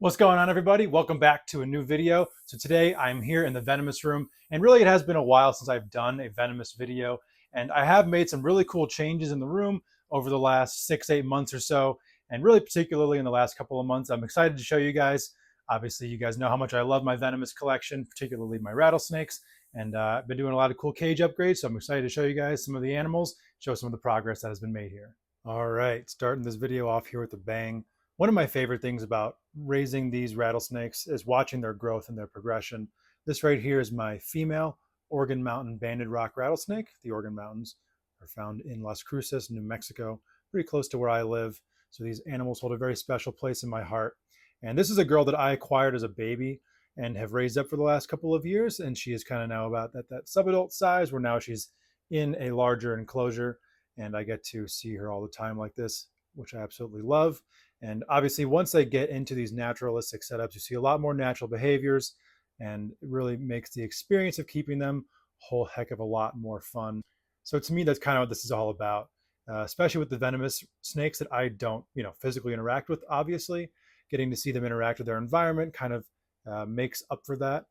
What's going on, everybody? Welcome back to a new video. So today I'm here in the Venomous room, and really it has been a while since I've done a Venomous video, and I have made some really cool changes in the room over the last 6-8 months or so, and really particularly in the last couple of months. I'm excited to show you guys. Obviously, you guys know how much I love my Venomous collection, particularly my rattlesnakes, and I've been doing a lot of cool cage upgrades, so I'm excited to show you guys some of the animals, show some of the progress that has been made here. All right, starting this video off here with a bang. One of my favorite things about raising these rattlesnakes is watching their growth and their progression. This right here is my female Organ Mountain banded rock rattlesnake. The Organ Mountains are found in Las Cruces, New Mexico, pretty close to where I live. So these animals hold a very special place in my heart. And this is a girl that I acquired as a baby and have raised up for the last couple of years. And she is kind of now about that subadult size where now she's in a larger enclosure. And I get to see her all the time like this, which I absolutely love. And obviously, once they get into these naturalistic setups, you see a lot more natural behaviors, and it really makes the experience of keeping them a whole heck of a lot more fun. So to me, that's kind of what this is all about, especially with the venomous snakes that I don't, physically interact with. Obviously, getting to see them interact with their environment kind of makes up for that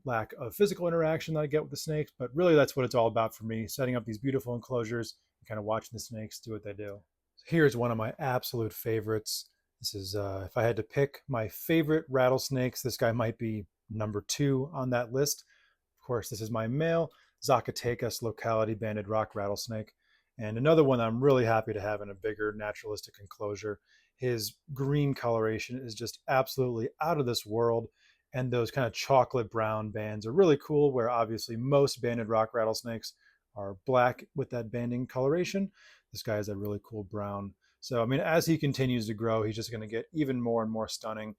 lack of physical interaction that I get with the snakes. But really, that's what it's all about for me: setting up these beautiful enclosures and kind of watching the snakes do what they do. Here's one of my absolute favorites. This is, if I had to pick my favorite rattlesnakes, this guy might be number 2 on that list. Of course, this is my male Zacatecas locality banded rock rattlesnake. And another one I'm really happy to have in a bigger naturalistic enclosure. His green coloration is just absolutely out of this world. And those kind of chocolate brown bands are really cool, where obviously most banded rock rattlesnakes are black with that banding coloration. This guy has a really cool brown. So, I mean, as he continues to grow, he's just going to get even more and more stunning.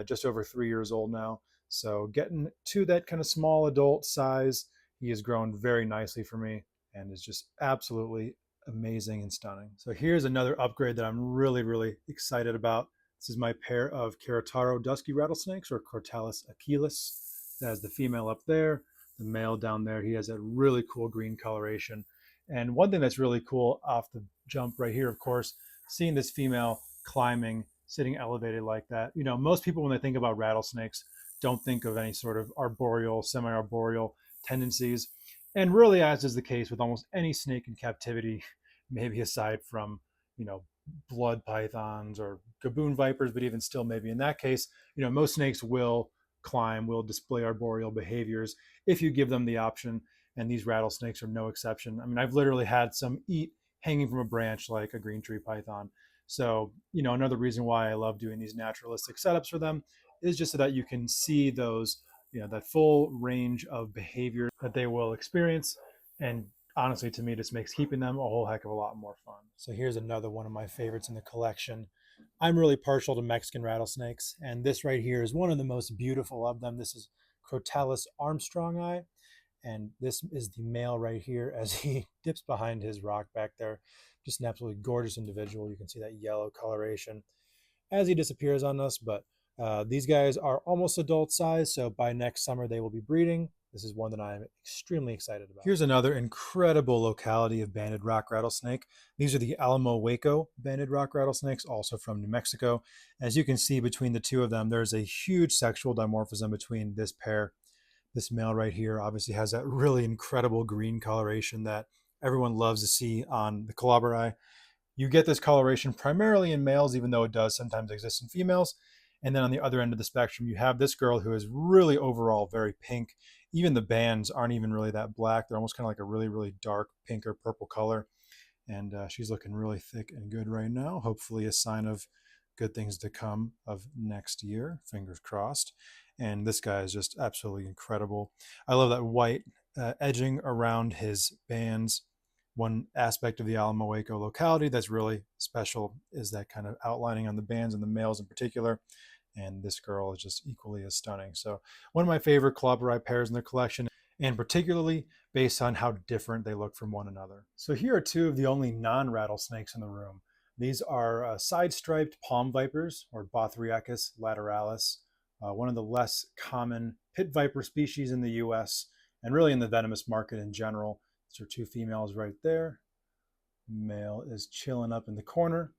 Just over 3 years old now. So getting to that kind of small adult size, he has grown very nicely for me and is just absolutely amazing and stunning. So here's another upgrade that I'm really, really excited about. This is my pair of Querétaro dusky rattlesnakes, or Crotalus achilles. That has the female up there, the male down there. He has a really cool green coloration. And one thing that's really cool off the jump right here, of course, seeing this female climbing, sitting elevated like that. Most people, when they think about rattlesnakes, don't think of any sort of arboreal, semi-arboreal tendencies. And really, as is the case with almost any snake in captivity, maybe aside from, blood pythons or gaboon vipers, but even still, maybe in that case, most snakes will climb, will display arboreal behaviors if you give them the option. And these rattlesnakes are no exception. I mean, I've literally had some eat hanging from a branch like a green tree python. So, another reason why I love doing these naturalistic setups for them is just so that you can see those, that full range of behavior that they will experience. And honestly, to me, this makes keeping them a whole heck of a lot more fun. So here's another one of my favorites in the collection. I'm really partial to Mexican rattlesnakes, and this right here is one of the most beautiful of them. This is Crotalus Armstrong. And this is the male right here as he dips behind his rock back there. Just an absolutely gorgeous individual. You can see that yellow coloration as he disappears on us. But these guys are almost adult size, so by next summer they will be breeding. This is one that I'm extremely excited about. Here's another incredible locality of banded rock rattlesnake. These are the Alamo Hueco banded rock rattlesnakes, also from New Mexico. As you can see between the two of them, there's a huge sexual dimorphism between this pair. This male right here obviously has that really incredible green coloration that everyone loves to see on the colobri. You get this coloration primarily in males, even though it does sometimes exist in females. And then on the other end of the spectrum, you have this girl who is really overall very pink. Even the bands aren't even really that black. They're almost kind of like a really, really dark pink or purple color. And she's looking really thick and good right now. Hopefully a sign of good things to come of next year. Fingers crossed. And this guy is just absolutely incredible. I love that white edging around his bands. One aspect of the Alamo Hueco locality that's really special is that kind of outlining on the bands and the males in particular. And this girl is just equally as stunning. So one of my favorite colobri pairs in the collection, and particularly based on how different they look from one another. So here are two of the only non-rattlesnakes in the room. These are side-striped palm vipers, or Bothriechis lateralis, one of the less common pit viper species in the US, and really in the venomous market in general. These are two females right there. Male is chilling up in the corner.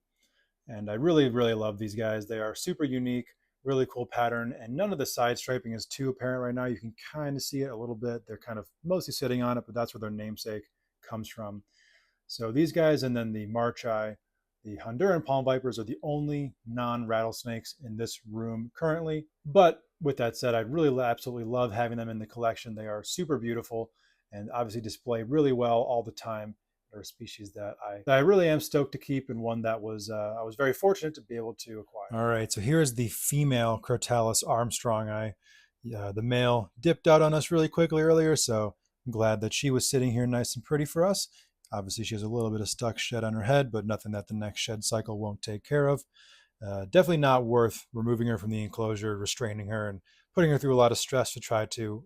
And I really, really love these guys. They are super unique Really cool pattern, and none of the side striping is too apparent right now. You can kind of see it a little bit. They're kind of mostly sitting on it, but that's where their namesake comes from. So these guys, and then the Marchi, the Honduran palm vipers, are the only non-rattlesnakes in this room currently. But with that said, I really absolutely love having them in the collection. They are super beautiful and obviously display really well all the time. They're a species that I really am stoked to keep, and one that was I was very fortunate to be able to acquire. All right, so here's the female Crotalus Armstrong. The male dipped out on us really quickly earlier, so I'm glad that she was sitting here nice and pretty for us. Obviously, she has a little bit of stuck shed on her head, but nothing that the next shed cycle won't take care of. Definitely not worth removing her from the enclosure, restraining her, and putting her through a lot of stress to try to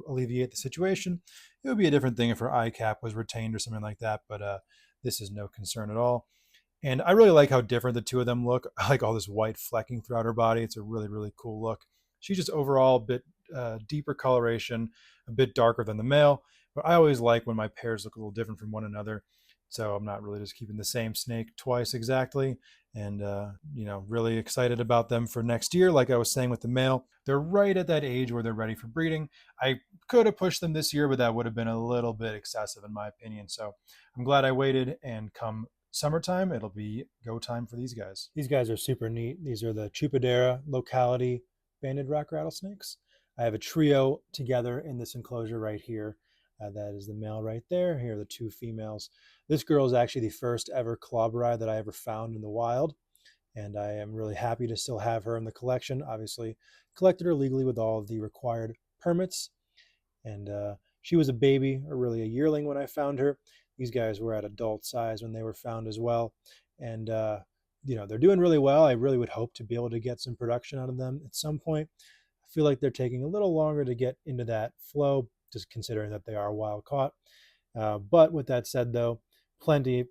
alleviate the situation. It would be a different thing if her eye cap was retained or something like that, but this is no concern at all. And I really like how different the two of them look. I like all this white flecking throughout her body. It's a really, really cool look. She's just overall a bit deeper coloration, a bit darker than the male. But I always like when my pairs look a little different from one another. So I'm not really just keeping the same snake twice exactly. And, really excited about them for next year. Like I was saying with the male, they're right at that age where they're ready for breeding. I could have pushed them this year, but that would have been a little bit excessive in my opinion. So I'm glad I waited, and come summertime, it'll be go time for these guys. These guys are super neat. These are the Chupadera locality banded rock rattlesnakes. I have a trio together in this enclosure right here. That is the male right there. Here are the two females. This girl is actually the first ever clobberi that I ever found in the wild, and I am really happy to still have her in the collection. Obviously, collected her legally with all of the required permits, and she was a baby, or really a yearling when I found her. These guys were at adult size when they were found as well, and they're doing really well. I really would hope to be able to get some production out of them at some point. I feel like they're taking a little longer to get into that flow, just considering that they are wild caught. But with that said, though, plenty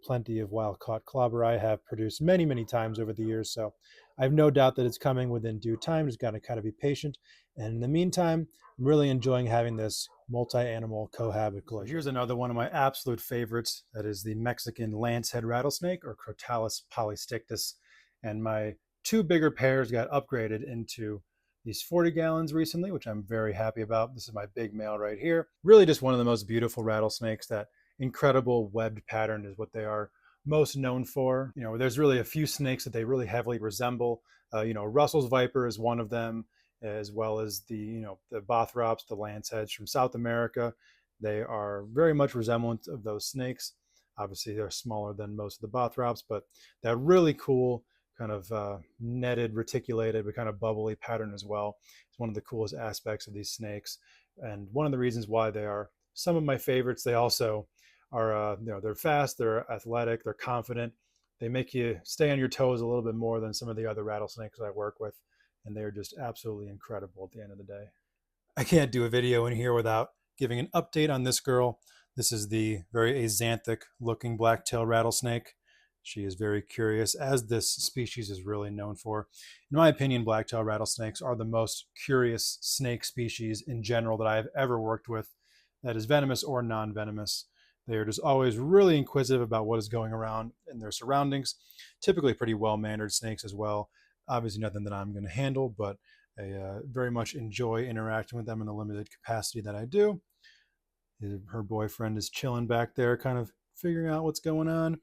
of wild caught clobberi have produced many, many times over the years. So I have no doubt that it's coming within due time. Just got to kind of be patient. And in the meantime, I'm really enjoying having this multi-animal cohabit collision. Here's another one of my absolute favorites. That is the Mexican lancehead rattlesnake, or Crotalus polystictus. And my two bigger pairs got upgraded into these 40 gallons recently, which I'm very happy about. This is my big male right here. Really just one of the most beautiful rattlesnakes. That incredible webbed pattern is what they are most known for. There's really a few snakes that they really heavily resemble. Russell's viper is one of them, as well as the Bothrops, the lanceheads from South America. They are very much resemblant of those snakes. Obviously, they're smaller than most of the Bothrops, but that really cool kind of netted, reticulated, but kind of bubbly pattern as well. It's one of the coolest aspects of these snakes, and one of the reasons why they are some of my favorites. They also are, they're fast, they're athletic, they're confident. They make you stay on your toes a little bit more than some of the other rattlesnakes I work with, and they're just absolutely incredible at the end of the day. I can't do a video in here without giving an update on this girl. This is the very axanthic looking blacktail rattlesnake. She is very curious, as this species is really known for. In my opinion, blacktail rattlesnakes are the most curious snake species in general that I have ever worked with, that is venomous or non-venomous. They are just always really inquisitive about what is going around in their surroundings. Typically pretty well-mannered snakes as well. Obviously nothing that I'm going to handle, but I very much enjoy interacting with them in the limited capacity that I do. Her boyfriend is chilling back there, kind of figuring out what's going on.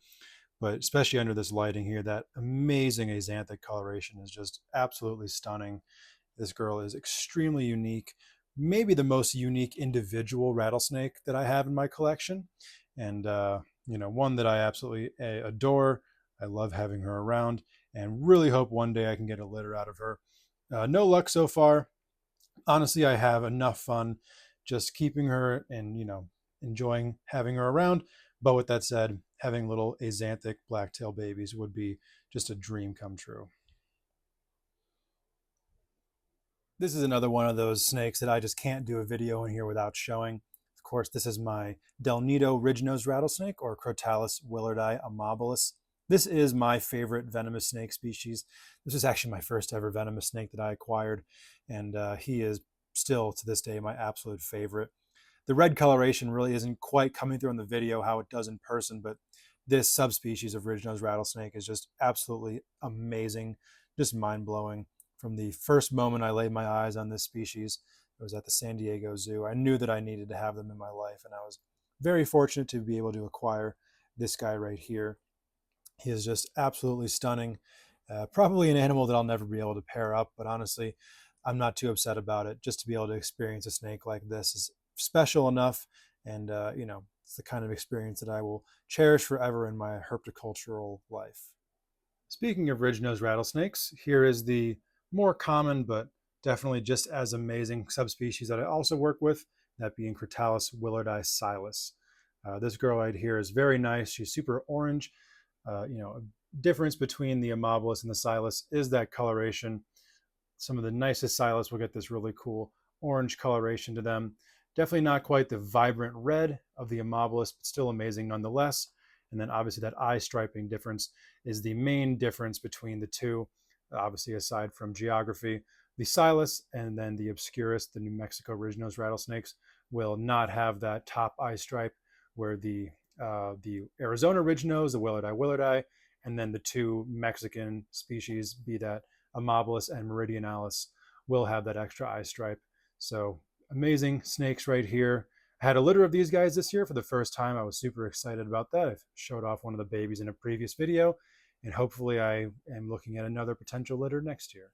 But especially under this lighting here, that amazing axanthic coloration is just absolutely stunning. This girl is extremely unique, maybe the most unique individual rattlesnake that I have in my collection, and one that I absolutely adore. I love having her around, and really hope one day I can get a litter out of her. No luck so far. Honestly, I have enough fun just keeping her and enjoying having her around. But with that said, having little axanthic blacktail babies would be just a dream come true. This is another one of those snakes that I just can't do a video in here without showing. Of course, this is my Del Nido Ridgenose rattlesnake, or Crotalus willardi amabilis. This is my favorite venomous snake species. This is actually my first ever venomous snake that I acquired, and he is still to this day my absolute favorite. The red coloration really isn't quite coming through in the video how it does in person, but this subspecies of ridge-nosed rattlesnake is just absolutely amazing, just mind-blowing. From the first moment I laid my eyes on this species, it was at the San Diego Zoo. I knew that I needed to have them in my life, and I was very fortunate to be able to acquire this guy right here. He is just absolutely stunning. Probably an animal that I'll never be able to pair up, but honestly, I'm not too upset about it. Just to be able to experience a snake like this is special enough, and it's the kind of experience that I will cherish forever in my herpetocultural life. Speaking of ridge-nosed rattlesnakes, here is the more common but definitely just as amazing subspecies that I also work with, that being Crotalus willardi silas. This girl right here is very nice. She's super orange. A difference between the amabilis and the silas is that coloration. Some of the nicest silas will get this really cool orange coloration to them. Definitely not quite the vibrant red of the amabilis, but still amazing nonetheless. And then obviously that eye striping difference is the main difference between the two, obviously aside from geography. The silas and then the obscurus, the New Mexico ridge-nosed rattlesnakes, will not have that top eye stripe, where the Arizona ridge-nose, the willardi, and then the two Mexican species, be that amabilis and meridionalis, will have that extra eye stripe. So amazing snakes right here. I had a litter of these guys this year for the first time. I was super excited about that. I showed off one of the babies in a previous video, and hopefully I am looking at another potential litter next year.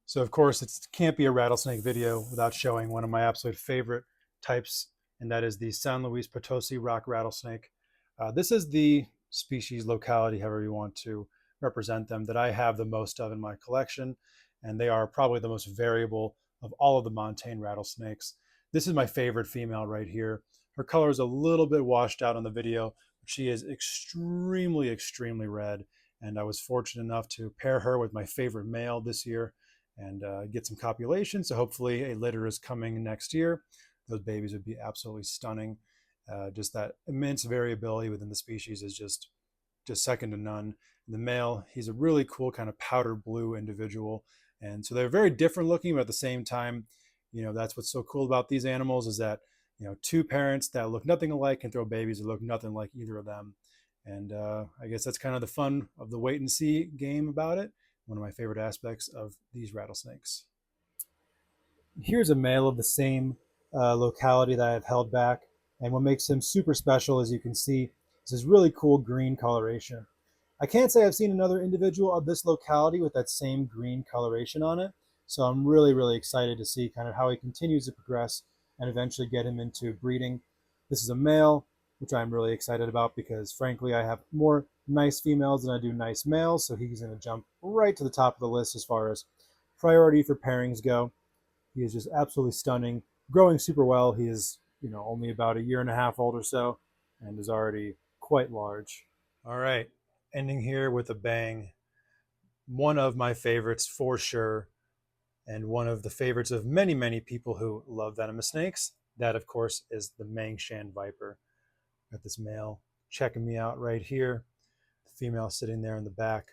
So of course, it can't be a rattlesnake video without showing one of my absolute favorite types, and that is the San Luis Potosi rock rattlesnake. This is the species, locality, however you want to represent them, that I have the most of in my collection, and they are probably the most variable of all of the montane rattlesnakes. This is my favorite female right here. Her color is a little bit washed out on the video, but she is extremely, extremely red, and I was fortunate enough to pair her with my favorite male this year and get some copulation. So hopefully a litter is coming next year. Those babies would be absolutely stunning. Just that immense variability within the species is just second to none. The male, he's a really cool kind of powder blue individual. And so they're very different looking, but at the same time, that's what's so cool about these animals, is that, two parents that look nothing alike can throw babies that look nothing like either of them. And I guess that's kind of the fun of the wait and see game about it. One of my favorite aspects of these rattlesnakes. Here's a male of the same locality that I've held back. And what makes him super special, as you can see, is his really cool green coloration. I can't say I've seen another individual of this locality with that same green coloration on it. So I'm really, really excited to see kind of how he continues to progress and eventually get him into breeding. This is a male, which I'm really excited about because frankly, I have more nice females than I do nice males. So he's going to jump right to the top of the list as far as priority for pairings go. He is just absolutely stunning, growing super well. He is, only about a year and a half old or so, and is already quite large. All right, ending here with a bang. One of my favorites for sure, and one of the favorites of many, many people who love venomous snakes. That, of course, is the Mangshan viper. Got this male checking me out right here. The female sitting there in the back.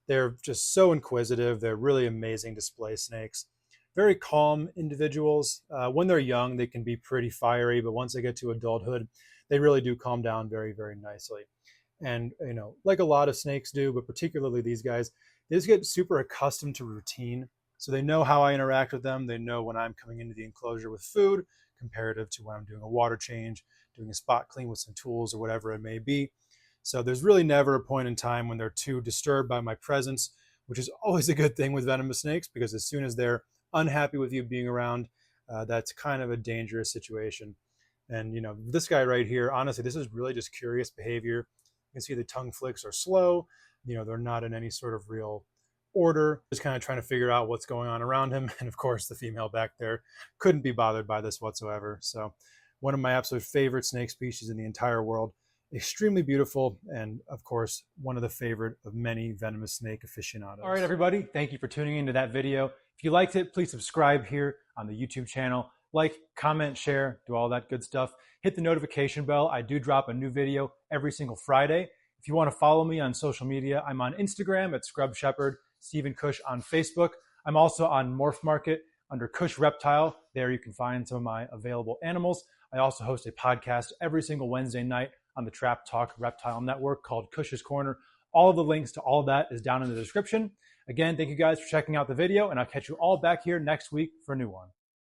They're just so inquisitive. They're really amazing display snakes. Very calm individuals. When they're young, they can be pretty fiery, but once they get to adulthood, they really do calm down very, very nicely. And, like a lot of snakes do, but particularly these guys, they just get super accustomed to routine. So they know how I interact with them. They know when I'm coming into the enclosure with food, comparative to when I'm doing a water change, doing a spot clean with some tools or whatever it may be. So there's really never a point in time when they're too disturbed by my presence, which is always a good thing with venomous snakes, because as soon as they're unhappy with you being around, that's kind of a dangerous situation. And this guy right here, honestly, this is really just curious behavior. You can see the tongue flicks are slow. They're not in any sort of real order, just kind of trying to figure out what's going on around him. And of course, the female back there couldn't be bothered by this whatsoever. So one of my absolute favorite snake species in the entire world. Extremely beautiful, and of course, one of the favorite of many venomous snake aficionados. All right, everybody, thank you for tuning into that video. If you liked it, please subscribe here on the YouTube channel. Like, comment, share, do all that good stuff. Hit the notification bell. I do drop a new video every single Friday. If you want to follow me on social media, I'm on Instagram at Scrub Shepherd, Stephen Cush on Facebook. I'm also on Morph Market under Cush Reptile. There you can find some of my available animals. I also host a podcast every single Wednesday night on the Trap Talk Reptile Network called Cush's Corner. All of the links to all of that is down in the description. Again, thank you guys for checking out the video, and I'll catch you all back here next week for a new one.